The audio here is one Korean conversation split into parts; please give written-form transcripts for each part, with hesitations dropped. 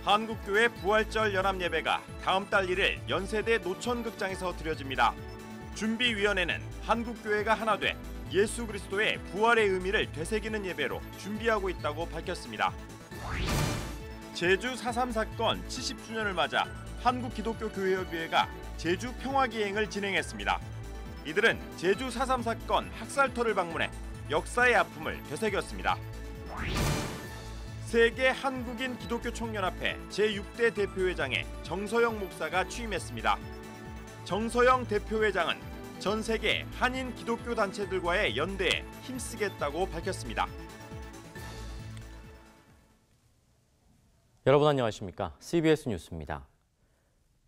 한국교회 부활절 연합예배가 다음 달 1일 연세대 노천극장에서 드려집니다. 준비위원회는 한국교회가 하나 돼 예수 그리스도의 부활의 의미를 되새기는 예배로 준비하고 있다고 밝혔습니다. 제주 4.3 사건 70주년을 맞아 한국기독교교회협의회가 제주 평화기행을 진행했습니다. 이들은 제주 4.3 사건 학살터를 방문해 역사의 아픔을 되새겼습니다. 세계 한국인 기독교 총연합회 제6대 대표회장에 정서영 목사가 취임했습니다. 정서영 대표회장은 전 세계 한인 기독교 단체들과의 연대에 힘쓰겠다고 밝혔습니다. 여러분 안녕하십니까? CBS 뉴스입니다.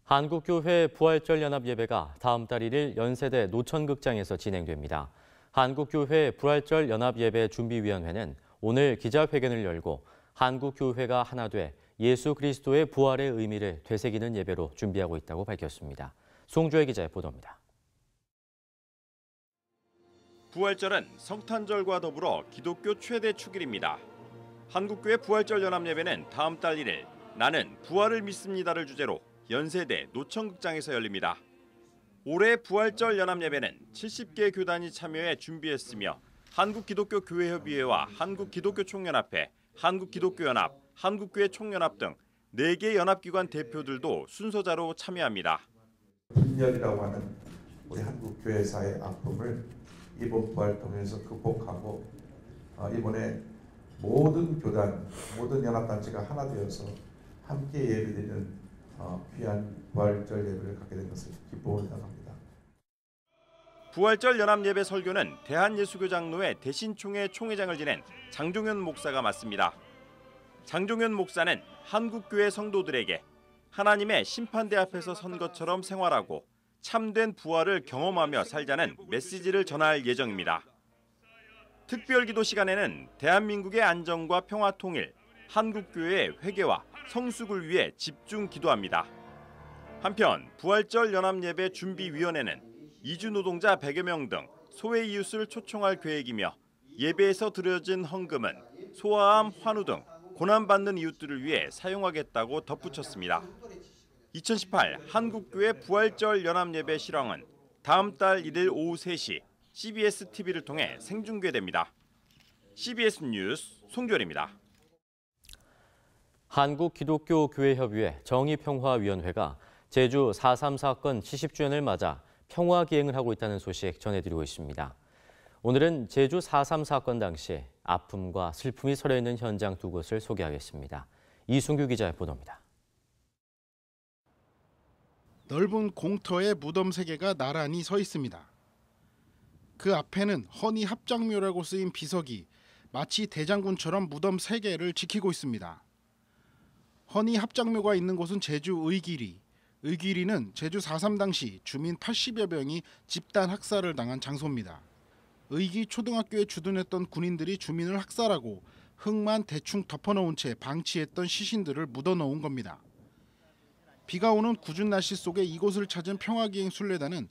한국교회 부활절 연합 예배가 다음 달 1일 연세대 노천극장에서 진행됩니다. 한국교회 부활절 연합 예배 준비위원회는 오늘 기자회견을 열고 한국교회가 하나 돼 예수 그리스도의 부활의 의미를 되새기는 예배로 준비하고 있다고 밝혔습니다. 송주혜 기자의 보도입니다. 부활절은 성탄절과 더불어 기독교 최대 축일입니다. 한국교회 부활절 연합예배는 다음 달 1일 나는 부활을 믿습니다를 주제로 연세대 노천극장에서 열립니다. 올해 부활절 연합예배는 70개 교단이 참여해 준비했으며 한국기독교교회협의회와 한국기독교총연합회, 한국기독교연합, 한국교회 총연합 등 4개 연합기관 대표들도 순서자로 참여합니다. 분열이라고 하는 우리 한국교회사의 아픔을 이번 부활을 통해서 극복하고 이번에 모든 교단, 모든 연합단체가 하나 되어서 함께 예배드리는 귀한 부활절 예배를 갖게 된 것을 기뻐하고 생각합니다. 부활절 연합예배 설교는 대한예수교장로회 대신총회 총회장을 지낸 장종현 목사가 맡습니다. 장종현 목사는 한국교회 성도들에게 하나님의 심판대 앞에서 선 것처럼 생활하고 참된 부활을 경험하며 살자는 메시지를 전할 예정입니다. 특별기도 시간에는 대한민국의 안정과 평화 통일, 한국교회의 회개와 성숙을 위해 집중 기도합니다. 한편 부활절 연합예배 준비위원회는 이주 노동자 100여 명 등 소외 이웃을 초청할 계획이며 예배에서 드려진 헌금은 소아암, 환우 등 고난받는 이웃들을 위해 사용하겠다고 덧붙였습니다. 2018 한국교회 부활절 연합예배 실황은 다음 달 1일 오후 3시 CBS TV를 통해 생중계됩니다. CBS 뉴스 송주열입니다. 한국기독교교회협의회 정의평화위원회가 제주 4.3 사건 70주년을 맞아 평화기행을 하고 있다는 소식 전해드리고 있습니다. 오늘은 제주 4.3 사건 당시 아픔과 슬픔이 서려있는 현장 두 곳을 소개하겠습니다. 이순규 기자의 보도입니다. 넓은 공터에 무덤 3개가 나란히 서 있습니다. 그 앞에는 헌희 합장묘라고 쓰인 비석이 마치 대장군처럼 무덤 3개를 지키고 있습니다. 헌희 합장묘가 있는 곳은 제주 의기리. 의기리는 제주 4.3 당시 주민 80여 명이 집단 학살을 당한 장소입니다. 의기 초등학교에 주둔했던 군인들이 주민을 학살하고 흙만 대충 덮어놓은 채 방치했던 시신들을 묻어놓은 겁니다. 비가 오는 궂은 날씨 속에 이곳을 찾은 평화기행 순례단은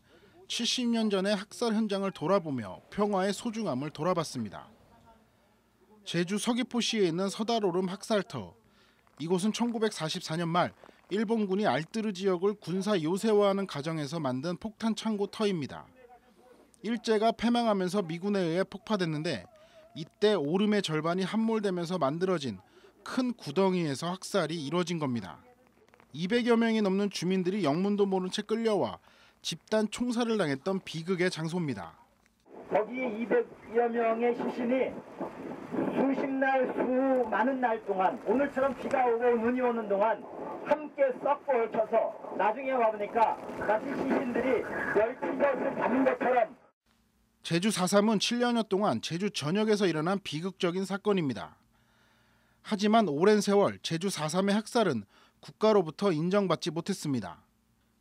70년 전의 학살 현장을 돌아보며 평화의 소중함을 돌아봤습니다. 제주 서귀포시에 있는 서달오름 학살터. 이곳은 1944년 말 일본군이 알뜨르 지역을 군사 요새화하는 과정에서 만든 폭탄 창고 터입니다. 일제가 패망하면서 미군에 의해 폭파됐는데 이때 오름의 절반이 함몰되면서 만들어진 큰 구덩이에서 학살이 이루어진 겁니다. 200여 명이 넘는 주민들이 영문도 모른 채 끌려와 집단 총살을 당했던 비극의 장소입니다. 거기에 200여 명의 시신이 수십 날, 수많은 날 동안 오늘처럼 비가 오고 눈이 오는 동안 함께 썩고 얽혀서 나중에 와보니까 마치 시신들이 멸치젓을 담은 것처럼. 제주 4.3은 7여여 동안 제주 전역에서 일어난 비극적인 사건입니다. 하지만 오랜 세월 제주 4.3의 학살은 국가로부터 인정받지 못했습니다.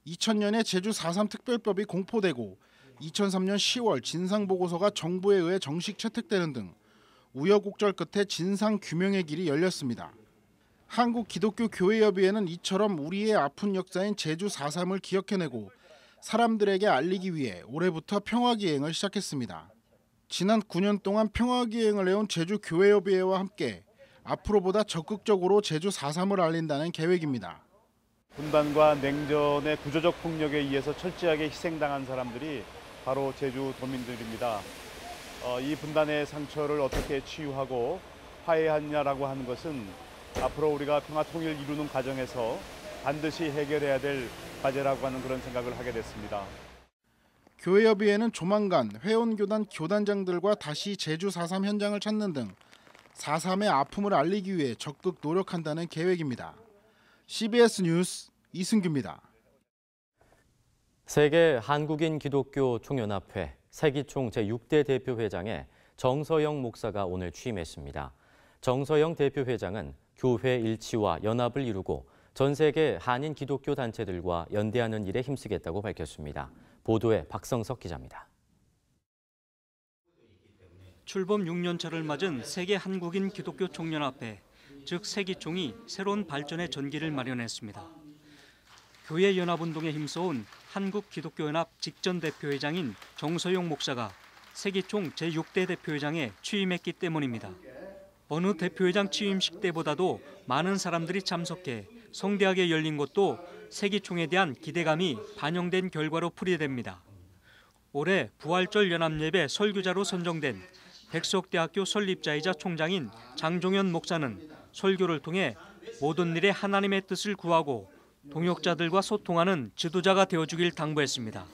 2000년에 제주 4.3 특별법이 공포되고 2003년 10월 진상보고서가 정부에 의해 정식 채택되는 등 우여곡절 끝에 진상규명의 길이 열렸습니다. 한국기독교교회협의회는 이처럼 우리의 아픈 역사인 제주 4.3을 기억해내고 사람들에게 알리기 위해 올해부터 평화기행을 시작했습니다. 지난 9년 동안 평화기행을 해온 제주교회협의회와 함께 앞으로보다 적극적으로 제주 4.3을 알린다는 계획입니다. 분단과 냉전의 구조적 폭력에 의해서 철저하게 희생당한 사람들이 바로 제주 도민들입니다. 이 분단의 상처를 어떻게 치유하고 화해하느냐라고 하는 것은 앞으로 우리가 평화 통일을 이루는 과정에서 반드시 해결해야 될 과제라고 하는 그런 생각을 하게 됐습니다. 교회협의회는 조만간 회원교단 교단장들과 다시 제주 4.3 현장을 찾는 등 4.3의 아픔을 알리기 위해 적극 노력한다는 계획입니다. CBS 뉴스 이승규입니다. 세계 한국인 기독교 총연합회 세기총 제6대 대표회장에 정서영 목사가 오늘 취임했습니다. 정서영 대표회장은 교회 일치와 연합을 이루고 전 세계 한인 기독교 단체들과 연대하는 일에 힘쓰겠다고 밝혔습니다. 보도에 박성석 기자입니다. 출범 6년차를 맞은 세계 한국인 기독교 총연합회, 즉 세기총이 새로운 발전의 전기를 마련했습니다. 교회 연합운동에 힘써온 한국기독교연합 직전 대표회장인 정서용 목사가 세기총 제6대 대표회장에 취임했기 때문입니다. 어느 대표회장 취임식 때보다도 많은 사람들이 참석해 성대하게 열린 것도 세기총에 대한 기대감이 반영된 결과로 풀이됩니다. 올해 부활절 연합예배 설교자로 선정된 백석대학교 설립자이자 총장인 장종현 목사는 설교를 통해 모든 일에 하나님의 뜻을 구하고 동역자들과 소통하는 지도자가 되어주길 당부했습니다.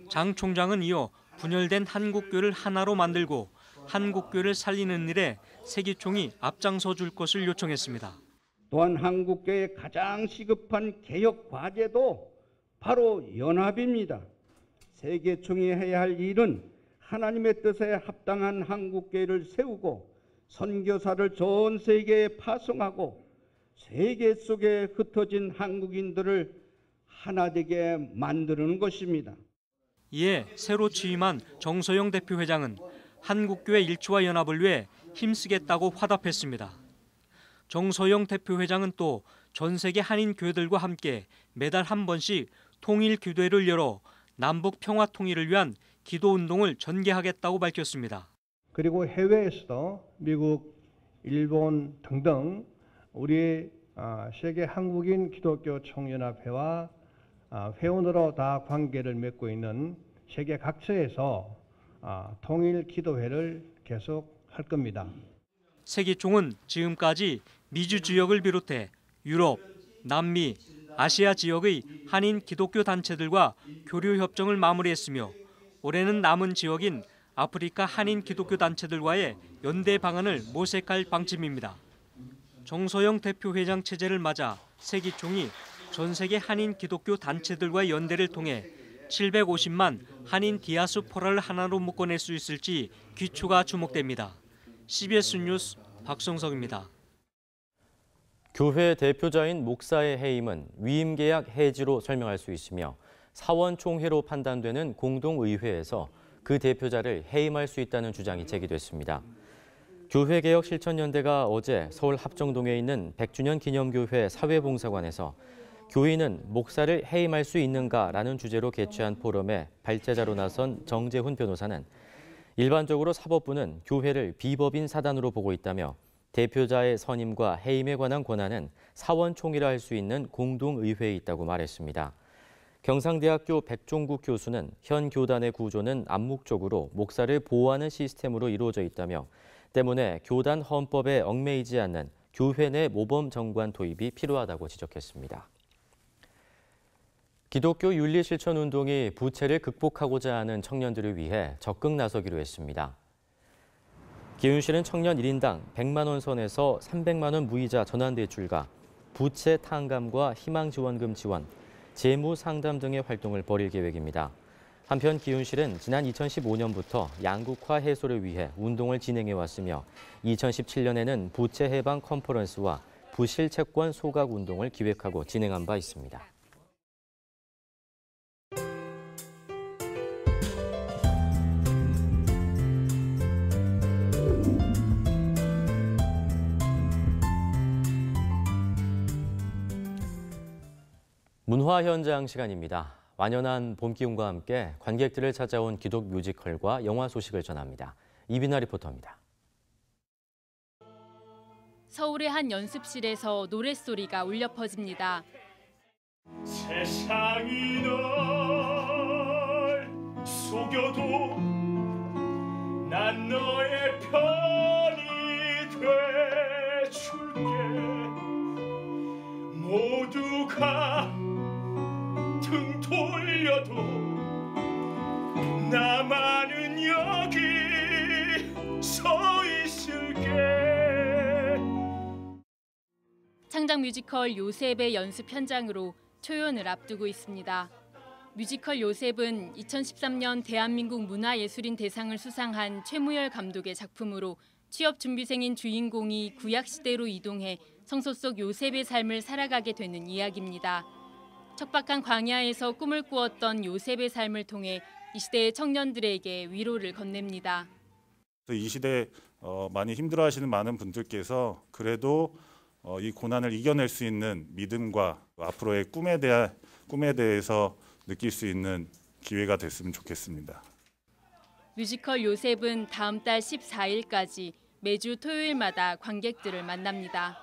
장 총장은 이어 분열된 한국교회를 하나로 만들고 한국교회를 살리는 일에 세기총이 앞장서 줄 것을 요청했습니다. 또한 한국교회의 가장 시급한 개혁 과제도 바로 연합입니다. 세계총이 해야 할 일은 하나님의 뜻에 합당한 한국교회를 세우고 선교사를 전 세계에 파송하고 세계 속에 흩어진 한국인들을 하나 되게 만드는 것입니다. 이에 새로 취임한 정서영 대표회장은 한국교회 일치와 연합을 위해 힘쓰겠다고 화답했습니다. 정서영 대표회장은 또 전 세계 한인 교회들과 함께 매달 한 번씩 통일 기도회를 열어 남북 평화 통일을 위한 기도 운동을 전개하겠다고 밝혔습니다. 그리고 해외에서도 미국, 일본 등등 우리 세계 한국인 기독교 총연합회와 회원으로 다 관계를 맺고 있는 세계 각처에서 통일 기도회를 계속할 겁니다. 세기총은 지금까지 미주 지역을 비롯해 유럽, 남미, 아시아 지역의 한인 기독교 단체들과 교류 협정을 마무리했으며 올해는 남은 지역인 아프리카 한인 기독교 단체들과의 연대 방안을 모색할 방침입니다. 정서영 대표회장 체제를 맞아 세기총이 전 세계 한인 기독교 단체들과의 연대를 통해 750만 한인 디아스포라를 하나로 묶어낼 수 있을지 귀추가 주목됩니다. CBS 뉴스 박성석입니다. 교회 대표자인 목사의 해임은 위임계약 해지로 설명할 수 있으며 사원총회로 판단되는 공동의회에서 그 대표자를 해임할 수 있다는 주장이 제기됐습니다. 교회개혁실천연대가 어제 서울 합정동에 있는 100주년 기념교회 사회봉사관에서 교인은 목사를 해임할 수 있는가라는 주제로 개최한 포럼에 발제자로 나선 정재훈 변호사는 일반적으로 사법부는 교회를 비법인 사단으로 보고 있다며 대표자의 선임과 해임에 관한 권한은 사원총회라 할 수 있는 공동의회에 있다고 말했습니다. 경상대학교 백종국 교수는 현 교단의 구조는 암묵적으로 목사를 보호하는 시스템으로 이루어져 있다며 때문에 교단 헌법에 얽매이지 않는 교회 내 모범 정관 도입이 필요하다고 지적했습니다. 기독교 윤리실천운동이 부채를 극복하고자 하는 청년들을 위해 적극 나서기로 했습니다. 기훈시는 청년 1인당 100만 원 선에서 300만 원 무이자 전환대출과 부채 탕감과 희망지원금 지원, 재무 상담 등의 활동을 벌일 계획입니다. 한편 기훈시는 지난 2015년부터 양극화 해소를 위해 운동을 진행해왔으며 2017년에는 부채 해방 컨퍼런스와 부실채권 소각 운동을 기획하고 진행한 바 있습니다. 문화 현장 시간입니다. 완연한 봄 기운과 함께 관객들을 찾아온 기독 뮤지컬과 영화 소식을 전합니다. 이빈아 리포터입니다. 서울의 한 연습실에서 노랫소리가 울려 퍼집니다. 세상이 널 속여도 난 너의 편이 돼줄게. 모두가 등 돌려도 나만은 여기 서 있을게. 창작 뮤지컬 요셉의 연습 현장으로 초연을 앞두고 있습니다. 뮤지컬 요셉은 2013년 대한민국 문화예술인 대상을 수상한 최무열 감독의 작품으로 취업 준비생인 주인공이 구약시대로 이동해 성소 속 요셉의 삶을 살아가게 되는 이야기입니다. 척박한 광야에서 꿈을 꾸었던 요셉의 삶을 통해 이 시대의 청년들에게 위로를 건넵니다. 이 시대에 많이 힘들어하시는 많은 분들께서 그래도 이 고난을 이겨낼 수 있는 믿음과 앞으로의 꿈에 대해서 느낄 수 있는 기회가 됐으면 좋겠습니다. 뮤지컬 요셉은 다음 달 14일까지 매주 토요일마다 관객들을 만납니다.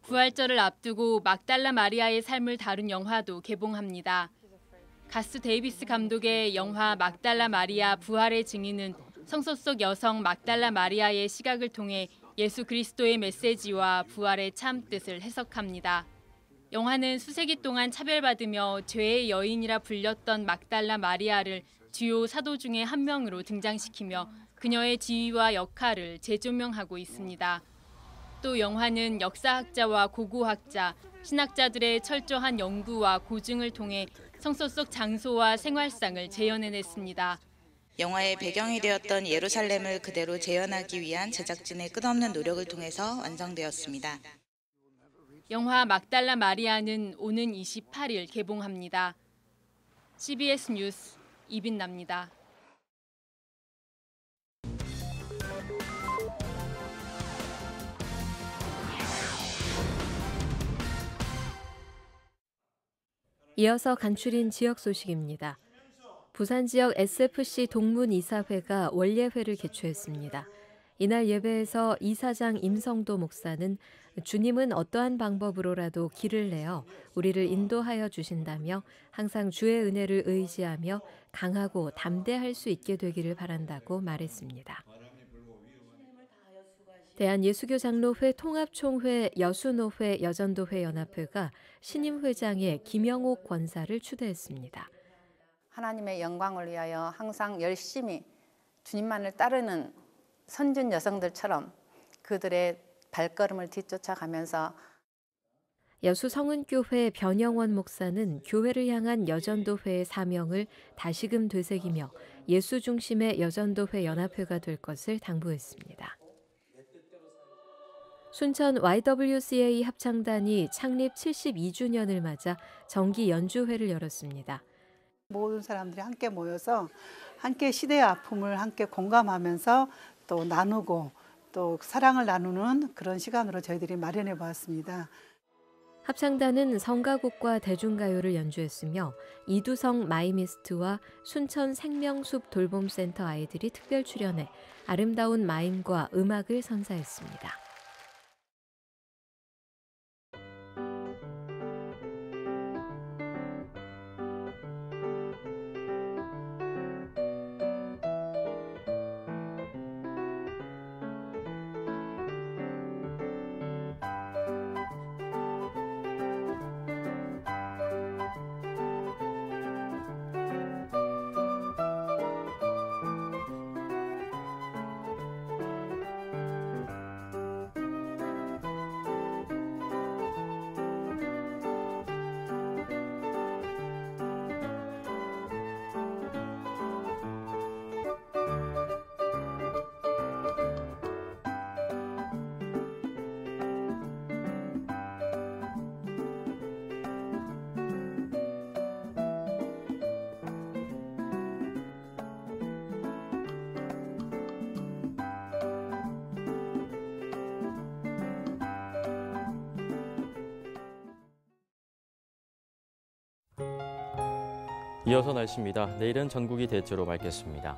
부활절을 앞두고 막달라 마리아의 삶을 다룬 영화도 개봉합니다. 가스 데이비스 감독의 영화 막달라 마리아 부활의 증인은 성소 속 여성 막달라 마리아의 시각을 통해 예수 그리스도의 메시지와 부활의 참 뜻을 해석합니다. 영화는 수세기 동안 차별받으며 죄의 여인이라 불렸던 막달라 마리아를 주요 사도 중에 한 명으로 등장시키며 그녀의 지위와 역할을 재조명하고 있습니다. 또 영화는 역사학자와 고고학자, 신학자들의 철저한 연구와 고증을 통해 성소 속 장소와 생활상을 재현해냈습니다. 영화의 배경이 되었던 예루살렘을 그대로 재현하기 위한 제작진의 끝없는 노력을 통해서 완성되었습니다. 영화 막달라 마리아는 오는 28일 개봉합니다. CBS 뉴스 이빈나입니다. 이어서 간추린 지역 소식입니다. 부산 지역 SFC 동문이사회가 원례회를 개최했습니다. 이날 예배에서 이사장 임성도 목사는 주님은 어떠한 방법으로라도 길을 내어 우리를 인도하여 주신다며 항상 주의 은혜를 의지하며 강하고 담대할 수 있게 되기를 바란다고 말했습니다. 대한예수교장로회 통합총회 여수노회 여전도회 연합회가 신임 회장의 김영옥 권사를 추대했습니다. 하나님의 영광을 위하여 항상 열심히 주님만을 따르는 선진 여성들처럼 그들의 발걸음을 뒤쫓아가면서 여수 성은교회 변영원 목사는 교회를 향한 여전도회의 사명을 다시금 되새기며 예수 중심의 여전도회 연합회가 될 것을 당부했습니다. 순천 YWCA 합창단이 창립 72주년을 맞아 정기 연주회를 열었습니다. 모든 사람들이 함께 모여서 함께 시대의 아픔을 함께 공감하면서 또 나누고 또 사랑을 나누는 그런 시간으로 저희들이 마련해 보았습니다. 합창단은 성가곡과 대중가요를 연주했으며 이두성 마이미스트와 순천 생명숲 돌봄센터 아이들이 특별 출연해 아름다운 마임과 음악을 선사했습니다. 이어서 날씨입니다. 내일은 전국이 대체로 맑겠습니다.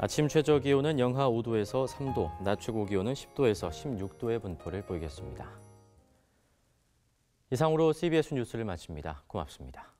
아침 최저 기온은 영하 5도에서 3도, 낮 최고 기온은 10도에서 16도의 분포를 보이겠습니다. 이상으로 CBS 뉴스를 마칩니다. 고맙습니다.